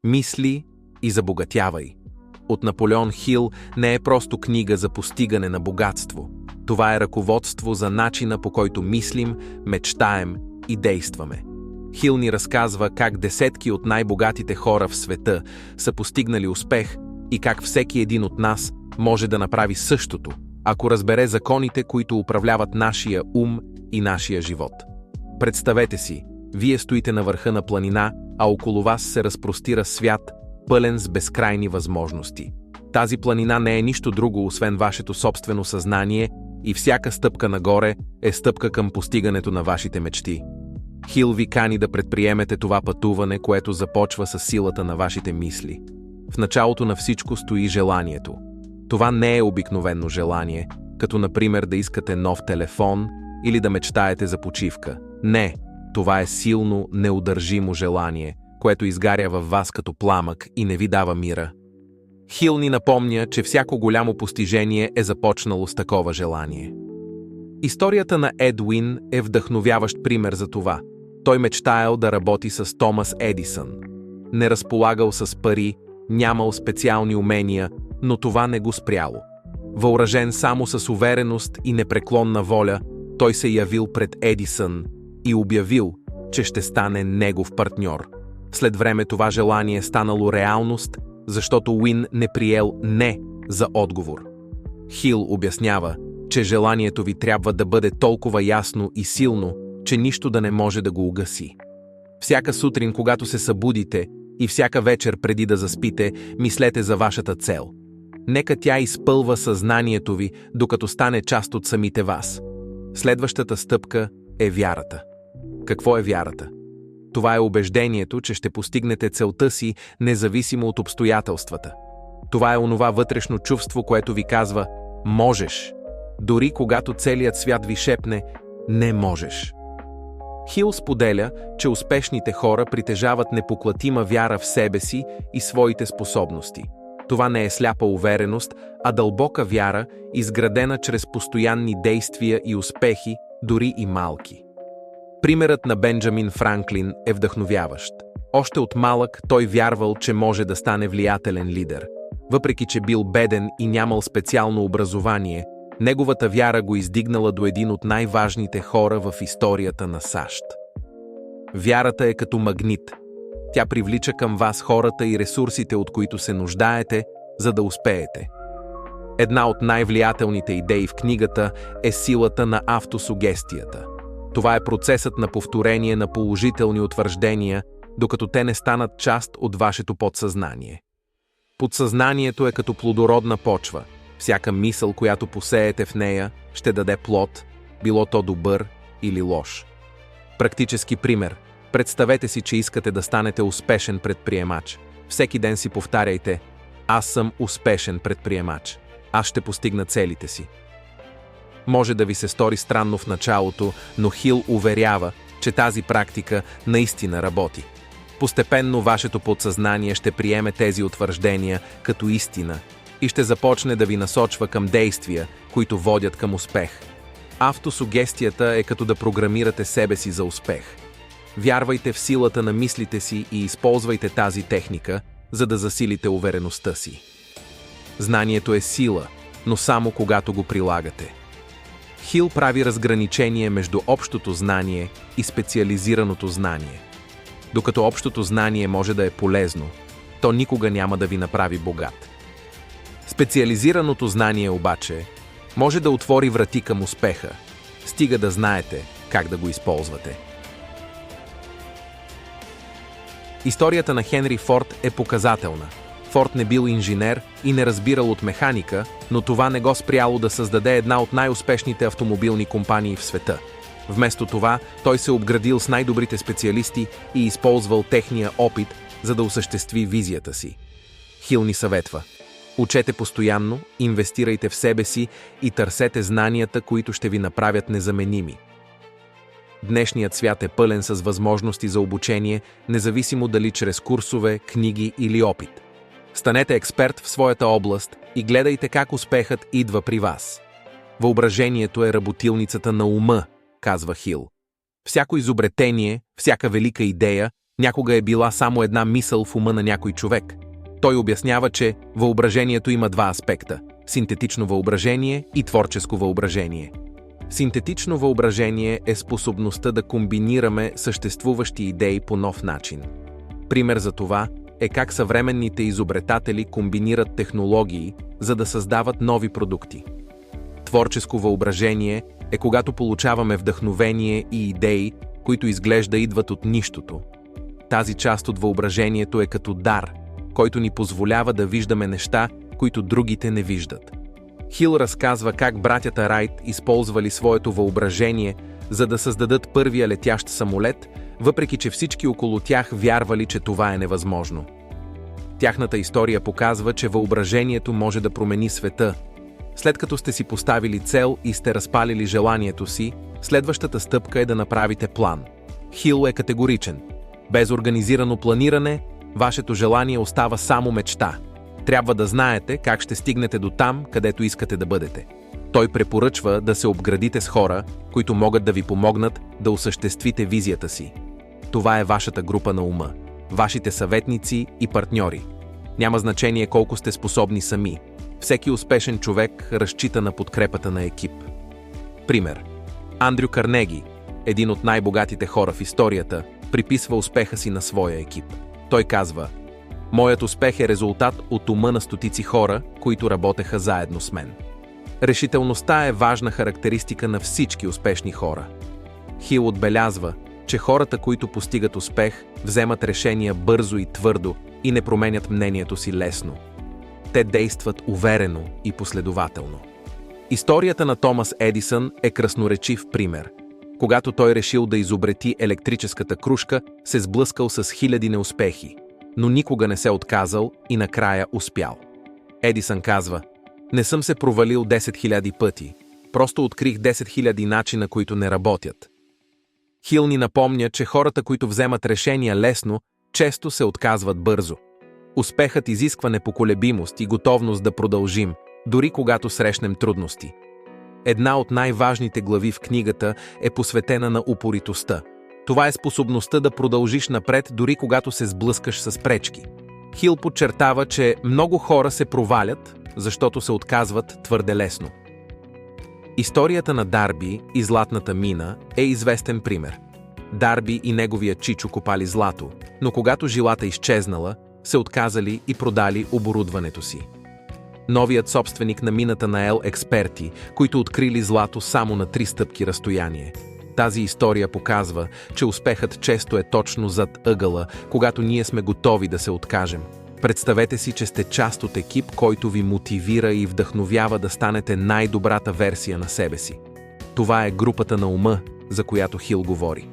Мисли и забогатявай. От Наполеон Хил не е просто книга за постигане на богатство. Това е ръководство за начина, по който мислим, мечтаем и действаме. Хил ни разказва как десетки от най-богатите хора в света са постигнали успех и как всеки един от нас може да направи същото, ако разбере законите, които управляват нашия ум и нашия живот. Представете си, вие стоите на върха на планина, а около вас се разпростира свят, пълен с безкрайни възможности. Тази планина не е нищо друго, освен вашето собствено съзнание, и всяка стъпка нагоре е стъпка към постигането на вашите мечти. Хил ви кани да предприемете това пътуване, което започва с силата на вашите мисли. В началото на всичко стои желанието. Това не е обикновено желание, като например да искате нов телефон или да мечтаете за почивка. Не, това е силно, неудържимо желание, което изгаря във вас като пламък и не ви дава мира. Хил ни напомня, че всяко голямо постижение е започнало с такова желание. Историята на Едуин е вдъхновяващ пример за това. Той мечтаял да работи с Томас Едисън. Не разполагал с пари, нямал специални умения, но това не го спряло. Въоръжен само с увереност и непреклонна воля, той се явил пред Едисън и обявил, че ще стане негов партньор. След време това желание станало реалност, защото Уин не приел «не» за отговор. Хил обяснява, че желанието ви трябва да бъде толкова ясно и силно, че нищо да не може да го угаси. Всяка сутрин, когато се събудите, и всяка вечер преди да заспите, мислете за вашата цел. Нека тя изпълва съзнанието ви, докато стане част от самите вас. Следващата стъпка е вярата. Какво е вярата? Това е убеждението, че ще постигнете целта си, независимо от обстоятелствата. Това е онова вътрешно чувство, което ви казва «можеш», дори когато целият свят ви шепне «не можеш». Хил споделя, че успешните хора притежават непоклатима вяра в себе си и своите способности. Това не е сляпа увереност, а дълбока вяра, изградена чрез постоянни действия и успехи, дори и малки. Примерът на Бенджамин Франклин е вдъхновяващ. Още от малък той вярвал, че може да стане влиятелен лидер. Въпреки че бил беден и нямал специално образование, неговата вяра го издигнала до един от най-важните хора в историята на САЩ. Вярата е като магнит. Тя привлича към вас хората и ресурсите, от които се нуждаете, за да успеете. Една от най-влиятелните идеи в книгата е силата на автосугестията. Това е процесът на повторение на положителни утвърждения, докато те не станат част от вашето подсъзнание. Подсъзнанието е като плодородна почва. Всяка мисъл, която посеете в нея, ще даде плод, било то добър или лош. Практически пример. Представете си, че искате да станете успешен предприемач. Всеки ден си повтаряйте: «Аз съм успешен предприемач. Аз ще постигна целите си». Може да ви се стори странно в началото, но Хил уверява, че тази практика наистина работи. Постепенно вашето подсъзнание ще приеме тези утвърждения като истина и ще започне да ви насочва към действия, които водят към успех. Автосугестията е като да програмирате себе си за успех. Вярвайте в силата на мислите си и използвайте тази техника, за да засилите увереността си. Знанието е сила, но само когато го прилагате. Хил прави разграничение между общото знание и специализираното знание. Докато общото знание може да е полезно, то никога няма да ви направи богат. Специализираното знание обаче може да отвори врати към успеха, стига да знаете как да го използвате. Историята на Хенри Форд е показателна. Форд не бил инженер и не разбирал от механика, но това не го спряло да създаде една от най-успешните автомобилни компании в света. Вместо това, той се обградил с най-добрите специалисти и използвал техния опит, за да осъществи визията си. Хил ни съветва: учете постоянно, инвестирайте в себе си и търсете знанията, които ще ви направят незаменими. Днешният свят е пълен с възможности за обучение, независимо дали чрез курсове, книги или опит. Станете експерт в своята област и гледайте как успехът идва при вас. Въображението е работилницата на ума, казва Хил. Всяко изобретение, всяка велика идея Някога е била само една мисъл в ума на някой човек. Той обяснява, че въображението има два аспекта – синтетично въображение и творческо въображение. Синтетично въображение е способността да комбинираме съществуващи идеи по нов начин. Пример за това е как съвременните изобретатели комбинират технологии, за да създават нови продукти. Творческо въображение е когато получаваме вдъхновение и идеи, които изглежда идват от нищото. Тази част от въображението е като дар, който ни позволява да виждаме неща, които другите не виждат. Хил разказва как братята Райт използвали своето въображение, за да създадат първия летящ самолет, въпреки че всички около тях вярвали, че това е невъзможно. Тяхната история показва, че въображението може да промени света. След като сте си поставили цел и сте разпалили желанието си, следващата стъпка е да направите план. Хил е категоричен. Без организирано планиране, вашето желание остава само мечта. Трябва да знаете как ще стигнете до там, където искате да бъдете. Той препоръчва да се обградите с хора, които могат да ви помогнат да осъществите визията си. Това е вашата група на ума, вашите съветници и партньори. Няма значение колко сте способни сами. Всеки успешен човек разчита на подкрепата на екип. Пример. Андрю Карнеги, един от най-богатите хора в историята, приписва успеха си на своя екип. Той казва: „Моят успех е резултат от ума на стотици хора, които работеха заедно с мен“. Решителността е важна характеристика на всички успешни хора. Хил отбелязва, че хората, които постигат успех, вземат решения бързо и твърдо и не променят мнението си лесно. Те действат уверено и последователно. Историята на Томас Едисън е красноречив пример. Когато той решил да изобрети електрическата крушка, се сблъскал с хиляди неуспехи, но никога не се отказал и накрая успял. Едисън казва: „Не съм се провалил 10 000 пъти, просто открих 10 000 начина, които не работят“. Хил ни напомня, че хората, които вземат решения лесно, често се отказват бързо. Успехът изисква непоколебимост и готовност да продължим, дори когато срещнем трудности. Една от най-важните глави в книгата е посветена на упоритостта. Това е способността да продължиш напред, дори когато се сблъскаш с пречки. Хил подчертава, че много хора се провалят, защото се отказват твърде лесно. Историята на Дарби и златната мина е известен пример. Дарби и неговия чичо копали злато, но когато жилата изчезнала, се отказали и продали оборудването си. Новият собственик на мината наел експерти, които открили злато само на 3 стъпки разстояние. Тази история показва, че успехът често е точно зад ъгъла, когато ние сме готови да се откажем. Представете си, че сте част от екип, който ви мотивира и вдъхновява да станете най-добрата версия на себе си. Това е групата на ума, за която Хил говори.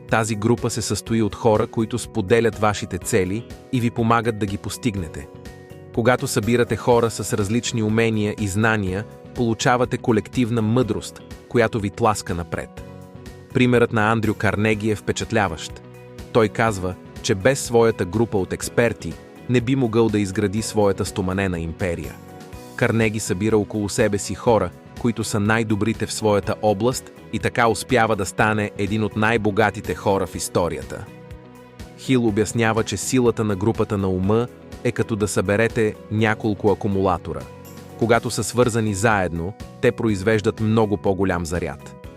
Тази група се състои от хора, които споделят вашите цели и ви помагат да ги постигнете. Когато събирате хора с различни умения и знания, получавате колективна мъдрост, която ви тласка напред. Примерът на Андрю Карнеги е впечатляващ. Той казва, че без своята група от експерти не би могъл да изгради своята стоманена империя. Карнеги събира около себе си хора, които са най-добрите в своята област и така успява да стане един от най-богатите хора в историята. Хил обяснява, че силата на групата на ума е като да съберете няколко акумулатора. Когато са свързани заедно, те произвеждат много по-голям заряд.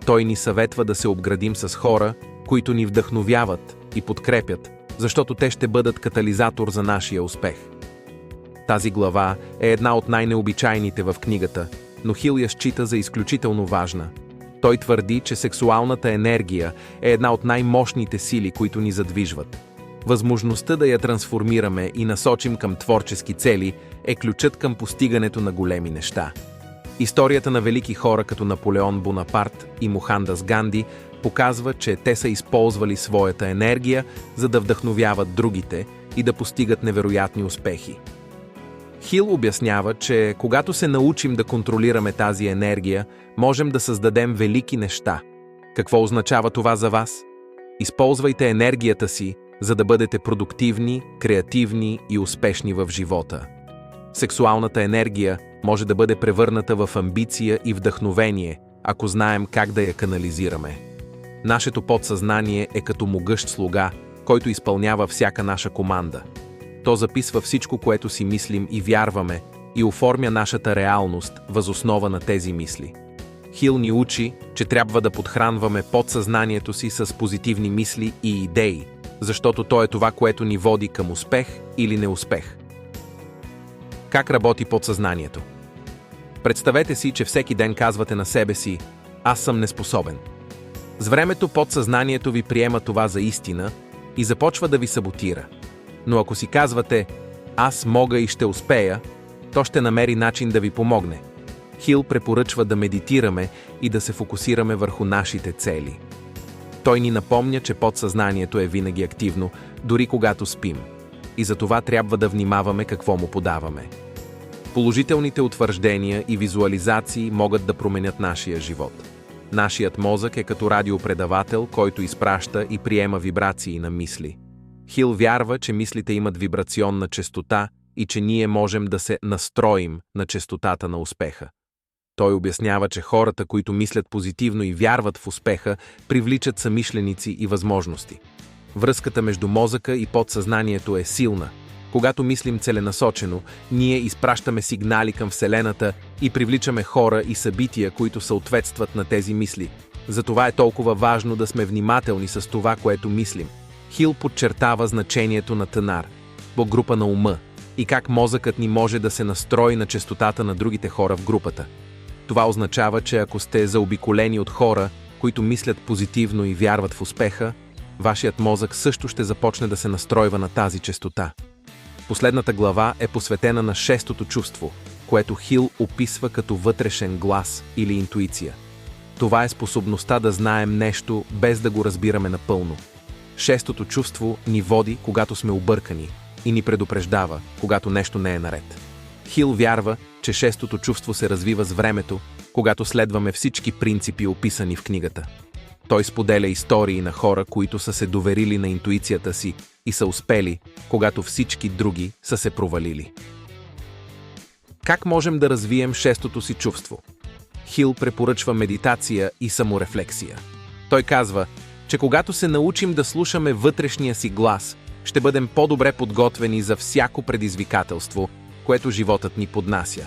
Той ни съветва да се обградим с хора, които ни вдъхновяват и подкрепят, защото те ще бъдат катализатор за нашия успех. Тази глава е една от най-необичайните в книгата, но Хил я счита за изключително важна. Той твърди, че сексуалната енергия е една от най-мощните сили, които ни задвижват. Възможността да я трансформираме и насочим към творчески цели е ключът към постигането на големи неща. Историята на велики хора като Наполеон Бонапарт и Мохандас Ганди показва, че те са използвали своята енергия, за да вдъхновяват другите и да постигат невероятни успехи. Хил обяснява, че когато се научим да контролираме тази енергия, можем да създадем велики неща. Какво означава това за вас? Използвайте енергията си, за да бъдете продуктивни, креативни и успешни в живота. Сексуалната енергия може да бъде превърната в амбиция и вдъхновение, ако знаем как да я канализираме. Нашето подсъзнание е като могъщ слуга, който изпълнява всяка наша команда. То записва всичко, което си мислим и вярваме, и оформя нашата реалност въз основа на тези мисли. Хил ни учи, че трябва да подхранваме подсъзнанието си с позитивни мисли и идеи, защото то е това, което ни води към успех или неуспех. Как работи подсъзнанието? Представете си, че всеки ден казвате на себе си: «Аз съм неспособен». С времето подсъзнанието ви приема това за истина и започва да ви саботира. Но ако си казвате: «Аз мога и ще успея», то ще намери начин да ви помогне. Хил препоръчва да медитираме и да се фокусираме върху нашите цели. Той ни напомня, че подсъзнанието е винаги активно, дори когато спим. И за това трябва да внимаваме какво му подаваме. Положителните утвърждения и визуализации могат да променят нашия живот. Нашият мозък е като радиопредавател, който изпраща и приема вибрации на мисли. Хил вярва, че мислите имат вибрационна честота и че ние можем да се настроим на честотата на успеха. Той обяснява, че хората, които мислят позитивно и вярват в успеха, привличат съмишленици и възможности. Връзката между мозъка и подсъзнанието е силна. Когато мислим целенасочено, ние изпращаме сигнали към Вселената и привличаме хора и събития, които съответстват на тези мисли. Затова е толкова важно да сме внимателни с това, което мислим. Хил подчертава значението на Тенар, група на ума, и как мозъкът ни може да се настрои на честотата на другите хора в групата. Това означава, че ако сте заобиколени от хора, които мислят позитивно и вярват в успеха, вашият мозък също ще започне да се настройва на тази честота. Последната глава е посветена на шестото чувство, което Хил описва като вътрешен глас или интуиция. Това е способността да знаем нещо, без да го разбираме напълно. Шестото чувство ни води, когато сме объркани, и ни предупреждава, когато нещо не е наред. Хил вярва, че шестото чувство се развива с времето, когато следваме всички принципи, описани в книгата. Той споделя истории на хора, които са се доверили на интуицията си и са успели, когато всички други са се провалили. Как можем да развием шестото си чувство? Хил препоръчва медитация и саморефлексия. Той казва, че когато се научим да слушаме вътрешния си глас, ще бъдем по-добре подготвени за всяко предизвикателство, което животът ни поднася.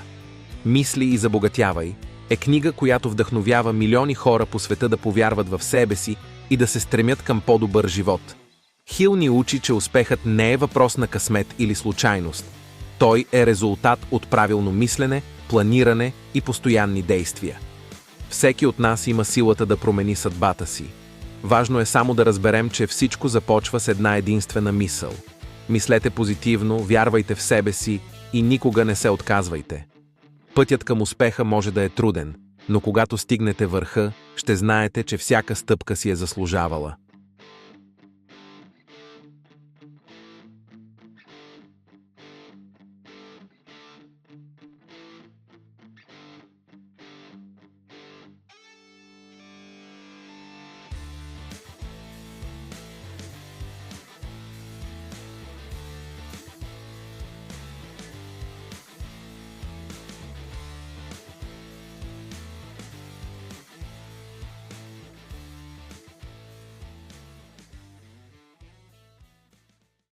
«Мисли и забогатявай» е книга, която вдъхновява милиони хора по света да повярват в себе си и да се стремят към по-добър живот. Хил ни учи, че успехът не е въпрос на късмет или случайност. Той е резултат от правилно мислене, планиране и постоянни действия. Всеки от нас има силата да промени съдбата си. Важно е само да разберем, че всичко започва с една единствена мисъл. Мислете позитивно, вярвайте в себе си и никога не се отказвайте. Пътят към успеха може да е труден, но когато стигнете върха, ще знаете, че всяка стъпка си е заслужавала.